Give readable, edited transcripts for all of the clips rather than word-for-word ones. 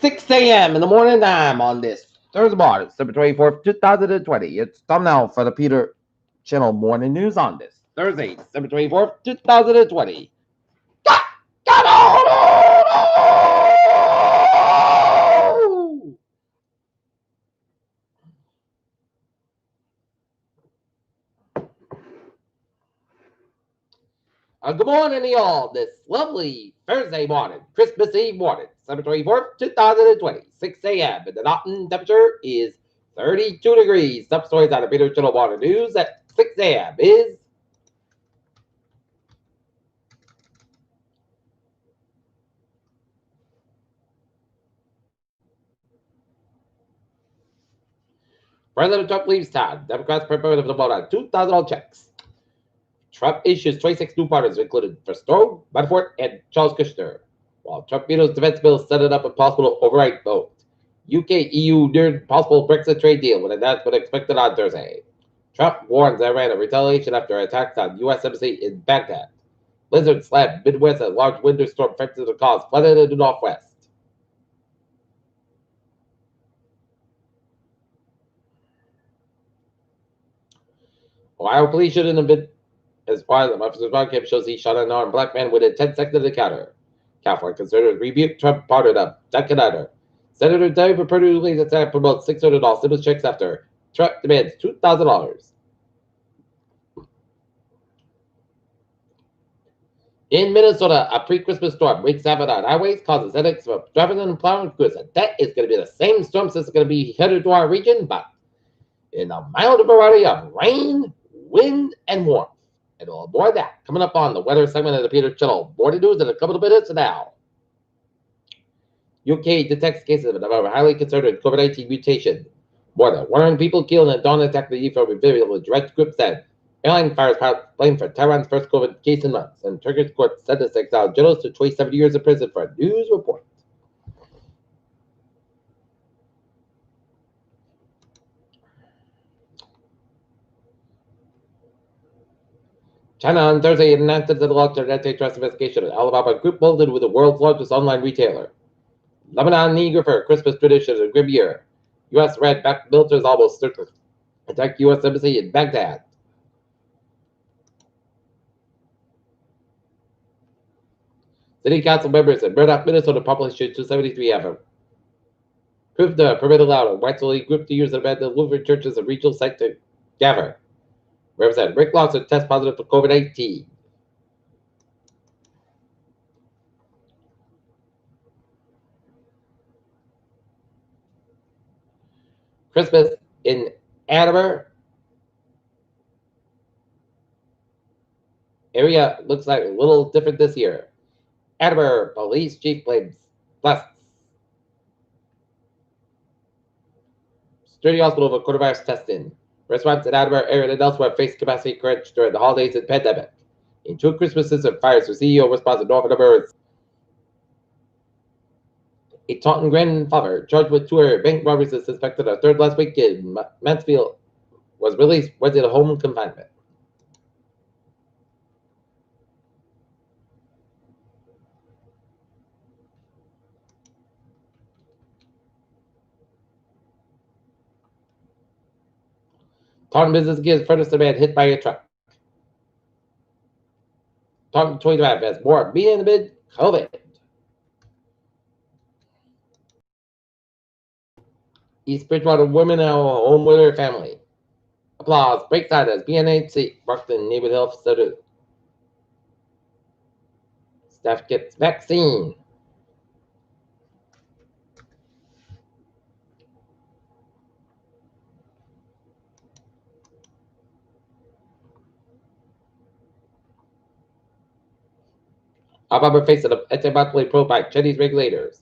6 a.m. in the morning time on this Thursday morning, September 24th, 2020. It's thumbnail for the Peter Channel Morning News on this Thursday, September 24th, 2020. Come on! Good morning to y'all this lovely Thursday morning, Christmas Eve morning, September 24th, 2020, 6 a.m. And the Nottingham temperature is 32 degrees. Top stories out of Peter Channel Morning News at 6 a.m. is President Trump leaves town. Democrats prepare to vote on $2,000 checks. Trump issues 26 new pardons, including Verstow, Manafort, and Charles Kushner. While Trump vetoes defense bill, set it up a possible override vote. UK EU neared possible Brexit trade deal with an announcement expected on Thursday. Trump warns Iran of retaliation after attacks on U.S. embassy in Baghdad. Blizzard slammed Midwest as large winter storm affected the cause, flooded in the Northwest. Ohio police shouldn't have been as far as officer's body cam shows he shot an unarmed black man within 10 seconds of the encounter. California conservatives rebuked Trump pardoned up. Jack Knider. Senator David Perdue leads attack promotes $600 stimulus checks after Trump demands $2,000. In Minnesota, a pre-Christmas storm wreaks havoc on highways, causes headaches for driving and plowing crews. And that is going to be the same storm that's going to be headed to our region, but in a mild variety of rain, wind, and warmth. And we'll have more of that coming up on the weather segment of the Peter Channel Morning News in a couple of minutes now. UK detects cases of a highly concerning COVID-19 mutation. More than 100 people killed in a dawn attack the from a direct group said. Airline fires pilot blamed for Taiwan's first COVID case in months, and Turkish court sentenced exiled journalists to 27 years in prison for a news report. China on Thursday announced that it launched an antitrust investigation of Alibaba Group molded with the world's largest online retailer. Lebanon eager for Christmas tradition and grim year. U.S. red back militaries almost attacked U.S. embassy in Baghdad. City council members in Murdoch, Minnesota published 273 have approved the permit allowed a white solely group to use the abandoned Lutheran churches and regional site to gather. Representative Rick Lawson test positive for COVID-19. Christmas in Ann Arbor area looks like a little different this year. Ann Arbor police chief blames plus Sturdy Hospital for coronavirus testing. Restaurants in Ann Arbor area and elsewhere face capacity crunch during the holidays and pandemic. In two Christmases and fires for CEO response in Northern Arbor. A Taunton grandfather charged with 2 bank robberies and suspected a third last week in Mansfield was released Wednesday to home confinement. Taunton business gives furnace demand hit by a truck. Taunton 25 has more me in the mid COVID. East Bridgewater women and home with her family. Applause. Break side as BNHC Brockton Neighborhood Health Center. Staff gets vaccine. Alibaba faces an antibiotic probe by Chinese regulators.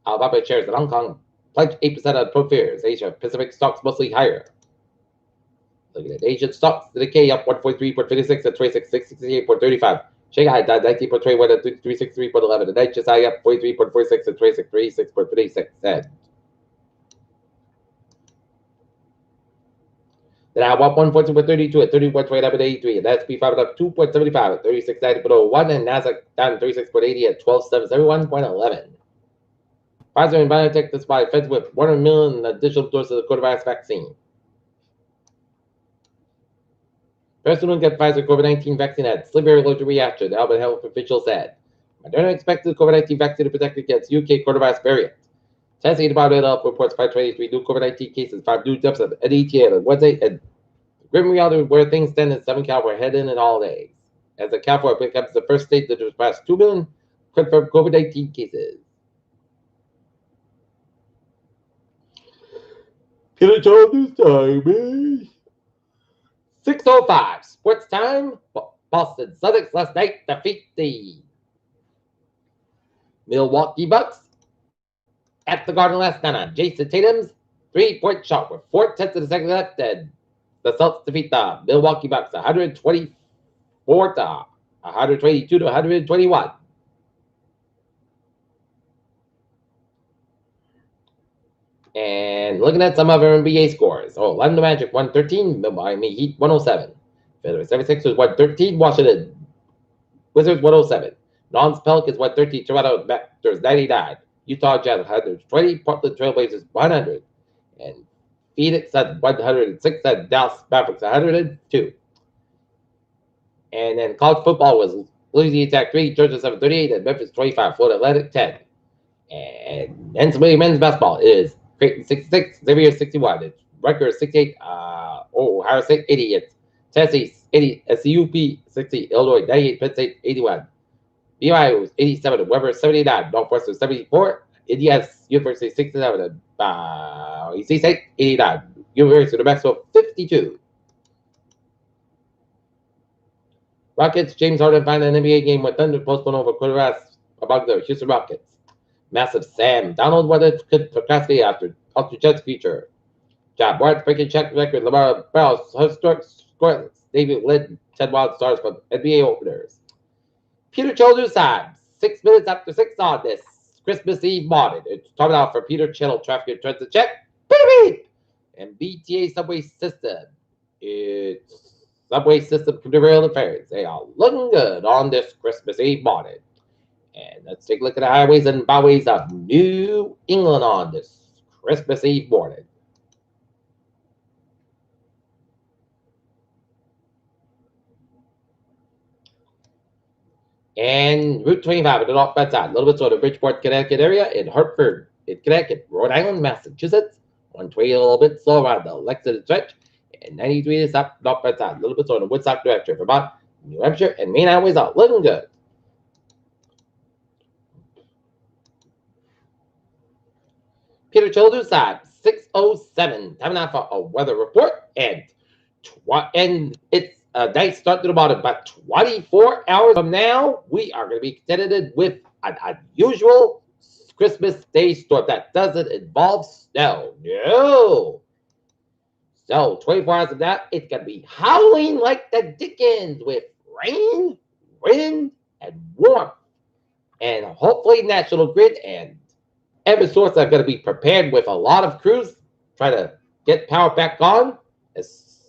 Alibaba shares in Hong Kong plunged 8% on pro fears. Asia Pacific stocks mostly higher. Looking at Asian stocks, the Nikkei up 143.56 at 26,668.35. Shanghai down 19.21 at 363.11. The HSI up 43.46 at 2636.56. The Dow up 114.32 at 31.29.83. And the S&P 500 up 2.75 at 36.90.01. And Nasdaq down 36.80 at 12.771.11. Pfizer and BioNTech to supply feds with 100 million additional doses of the coronavirus vaccine. Person who get Pfizer COVID-19 vaccine had severe allergic reaction, the Albert Health official said. Moderna expected the COVID-19 vaccine to protect against UK coronavirus variant. Testing about it up reports 523 new COVID-19 cases, 5 new deaths of ETA on Wednesday, and grim reality where things stand in Southern California heading in all days. As the California becomes the first state to surpass 2 million confirmed COVID-19 cases. Peter Jones time, eh? 6:05 sports time. Boston Celtics last night defeat the Milwaukee Bucks at the Garden last night on Jason Tatum's 3-point shot with 4/10 of the second left, and the Celtics defeat the Milwaukee Bucks 124 to 122 to 121. And looking at some of our NBA scores. Orlando Magic 113, Miami Heat 107. Philadelphia 76ers 113, Washington Wizards 107. Nons Pelicans 113, Toronto Raptors 99. Utah Jazz 120, Portland Trailblazers 100. And Phoenix at 106, and Dallas Mavericks 102. And then college football was Louisiana Tech 3, Georgia 738, and Memphis 25, Florida Atlantic 10. And NCAA men's basketball is Creighton 66, Xavier 61, it's Rutgers 68, Ohio State 80, it's Tennessee 80, SUP 60, Illinois 98, Penn State 81, BYU was 87, Weber 79, Northwestern 74, Indiana University 67, and EC State 89, University of New Mexico 52. Rockets, James Harden find an NBA game with Thunder postponed over quarterbacks among the Houston Rockets. Massive Sam Donald whether could procrastinate after Jets feature. John Barnes breaking check record. Lamar Bell's historic scoreless. David led 10 wild stars from NBA openers. Peter Childers time. 6 minutes after 6 on this Christmas Eve morning. It's coming out for Peter Channel traffic turns to check. Beep, beep. And BTA subway system. It's subway system for the rail affairs. They are looking good on this Christmas Eve morning. And let's take a look at the highways and byways of New England on this Christmas Eve morning. And Route 25 at the northbound side, a little bit sort of Bridgeport, Connecticut area, in Hartford, in Connecticut, Rhode Island, Massachusetts. 120 a little bit slow around the Lexington stretch. And 93 is up northbound side, a little bit sort of Woodstock direction, Vermont, New Hampshire, and main highways are looking good. Peter Childers side 6:07. Time now for a weather report, and it's a nice start to the bottom. But 24 hours from now, we are going to be credited with an unusual Christmas Day storm that doesn't involve snow. No. So 24 hours from now, it's going to be howling like the Dickens with rain, wind, and warmth, and hopefully National Grid and Eversource are going to be prepared with a lot of crews, try to get power back on as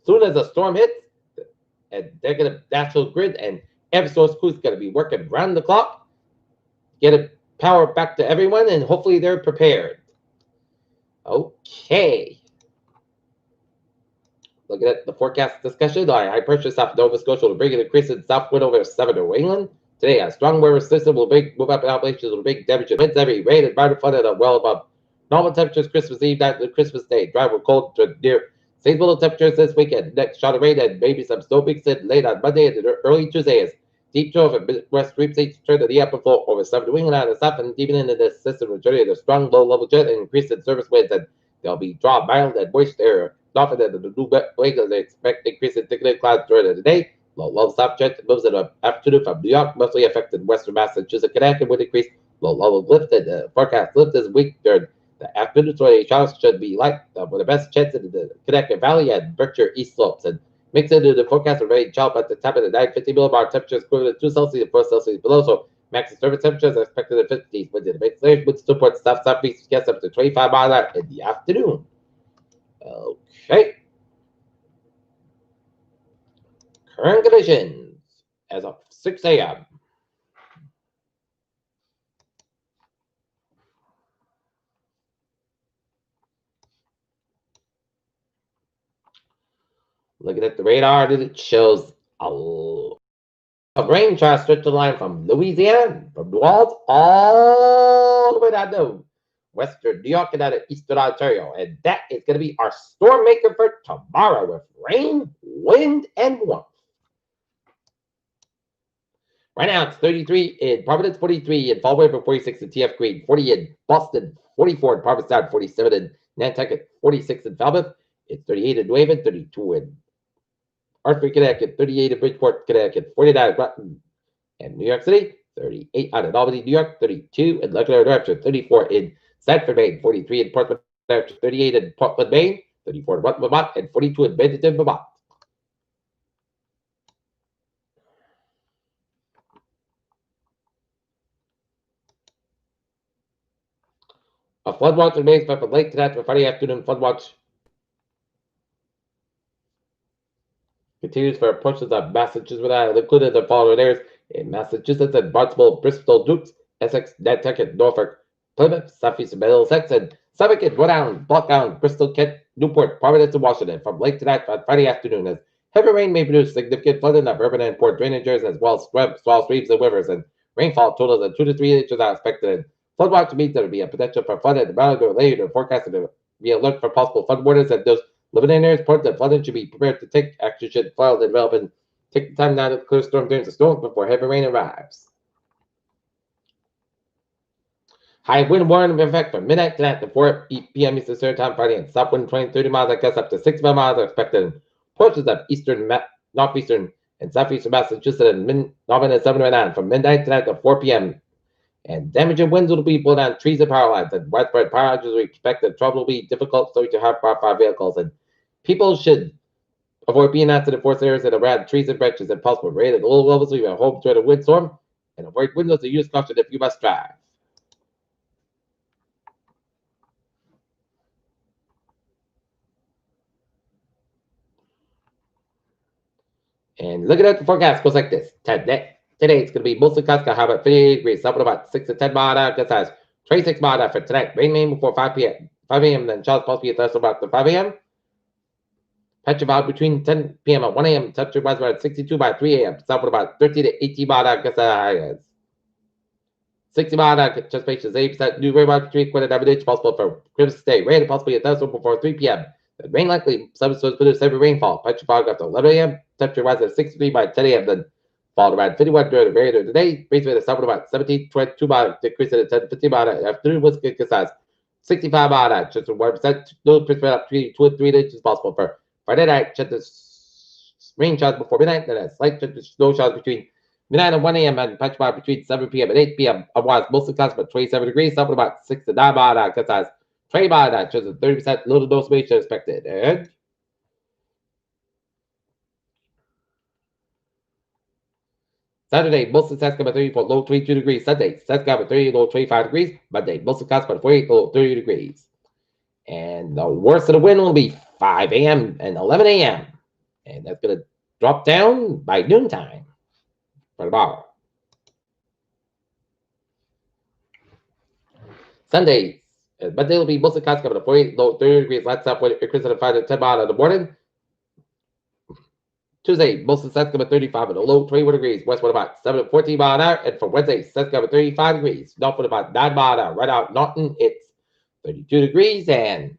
soon as the storm hits. And they're going to, National Grid and Eversource crews going to be working round the clock, get power back to everyone, and hopefully they're prepared. Okay. Looking at the forecast discussion, high pressure south Nova Scotia will bring an increase in south wind over southern New England. Today, a strong weather system will move up in Appalachians will bring temperature winds every rain and minor flooded are well above normal temperatures Christmas Eve night and Christmas Day. Dry with cold to near seasonal temperatures this weekend. Next shot of rain and maybe some snow peaks in late on Monday and early Tuesday as deep trough and Midwest sweepstakes turn to the upper floor over southern New England on the south and deepen into the system majority of the strong low level jet and increase in surface winds, and there'll be dry mild and moist air. Often than the new wake as they expect increase in thickening clouds during the day. Low south jet moves in the afternoon from New York, mostly affected western Massachusetts, Connecticut with increase. Low lifted. Forecast lift this week during the afternoon, so the showers should be light with the best chance in the Connecticut Valley and Berkshire East slopes. And mixed into the forecast of rain sharp at the top of the 950 millibar temperatures equivalent to 2 Celsius and 4 Celsius below. So max surface temperatures are expected in the 50s. Winds in the mid with support southeast gets up to 25 miles an hour in the afternoon. Okay. Current conditions as of 6 a.m. Looking at the radar, it shows a lot of rain trying to stretch the line from Louisiana, from New Orleans, all the way down to western New York and down to eastern Ontario. And that is going to be our storm maker for tomorrow with rain, wind, and warmth. Right now, it's 33 in Providence, 43 in Fall River, 46 in TF Green, 40 in Boston, 44 in Provincetown, 47 in Nantucket, 46 in Falmouth. It's 38 in New Haven, 32 in Hartford, Connecticut, 38 in Bridgeport, Connecticut, 49 in Groton and New York City, 38 out in Albany, New York, 32 in Lebanon, New Hampshire, 34 in Sanford, Maine, 43 in Portland, New Hampshire, 38 in Portland, Maine, 34 in Rutland, Vermont, and 42 in Bennington, Vermont. A flood watch remains from late tonight to Friday afternoon. Flood watch continues for portions of Massachusetts, including the following areas in Massachusetts and Barnstable, Bristol, Dukes, Essex, Nantucket, Norfolk, Plymouth, Southeast Middlesex, and Suffolk, and Rhode Island, Block Island, Bristol, Kent, Newport, Providence, and Washington from late tonight on Friday afternoon. As heavy rain may produce significant flooding of urban and port drainages, as well as swell streams and rivers, and rainfall totals of 2 to 3 inches are expected. And flood watch means there will be a potential for flood, and the amount of later forecasted to be alert for possible flood warnings, and those living in areas port that flooding should be prepared to take action should flood and develop, and take the time now to clear storm drains the storm before heavy rain arrives. High wind warning in effect from midnight tonight to 4 p.m. Eastern Standard Time Friday, and south wind 20 30 miles, I guess up to 65 miles are expected in portions of eastern, northeastern, and southeastern Massachusetts and northern and southern Rhode Island from midnight tonight to 4 p.m. And damaging winds will be blowing down trees and power lines, and widespread power outages we expect that trouble will be difficult, so to hard fire vehicles, and people should avoid being out to the forest areas and around trees and branches if possible. Rain at low levels, leave at home during a windstorm, and avoid windows and use caution if you must drive. And looking at the forecast, goes like this. Today it's going to be mostly cloudy, high about 58 degrees, up about 6 to 10 mile an hour, gust size 26 mile an hour for tonight. Rain may before 5 p.m. 5 a.m. Then showers possibly at about the 5 a.m. Patch about between 10 p.m. and 1 a.m. Temperature rise about 62 by 3 a.m. South about 13 to 18 mile an hour, gust size 60 mile an hour, just patience 80%. New rain about between quarter and inch possible for Christmas Day. Rain possibly a thunderstorm before 3 p.m. The rain likely substance produce heavy rainfall. Patch fog up to 11 a.m. Temperature rise at 63 by 10 a.m. Then fall around 51 during the variant of the day. Breeze rate is south about 17, 22 mile, decrease at 10, 15 mile afternoon. Winds get size 65 mile an hour, just 1%. No pitch rate up 2 to 3 inches possible for Friday night. Check the rain showers before midnight. Then a slight snow showers between midnight and 1 a.m. and patch fog between 7 p.m. and 8 p.m. Otherwise, mostly clouds about 27 degrees, south about 6 to 9 mile an hour. Cut size 20 mile an hour, just 30% little dose moisture expected. And Saturday, mostly skies about 34, low 22 degrees. Sunday, skies about 30, low 25 degrees. Monday, mostly skies about 48, low 30 degrees. And the worst of the wind will be 5 a.m. and 11 a.m. And that's going to drop down by noontime for tomorrow. Sunday, Monday will be mostly skies about 48, low 30 degrees. Lights up with increase of 5 to 10 miles in the morning. Tuesday, mostly sun's about 35 and a low 21 degrees. West wind about 7 to 14 mile an hour. And for Wednesday, sun's about 35 degrees. North wind about 9 mile an hour. Right out Norton, it's 32 degrees and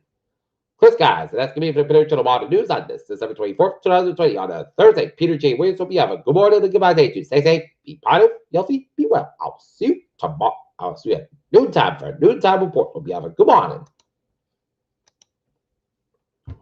clear skies. And that's going to be for the Peter Water News on this December 24th, 2020 on a Thursday. Peter J. Williams, hope you have a good morning and goodbye day to you. Stay safe, be positive, healthy, be well. I'll see you tomorrow. I'll see you at noontime for a noontime report. Hope you have a good morning.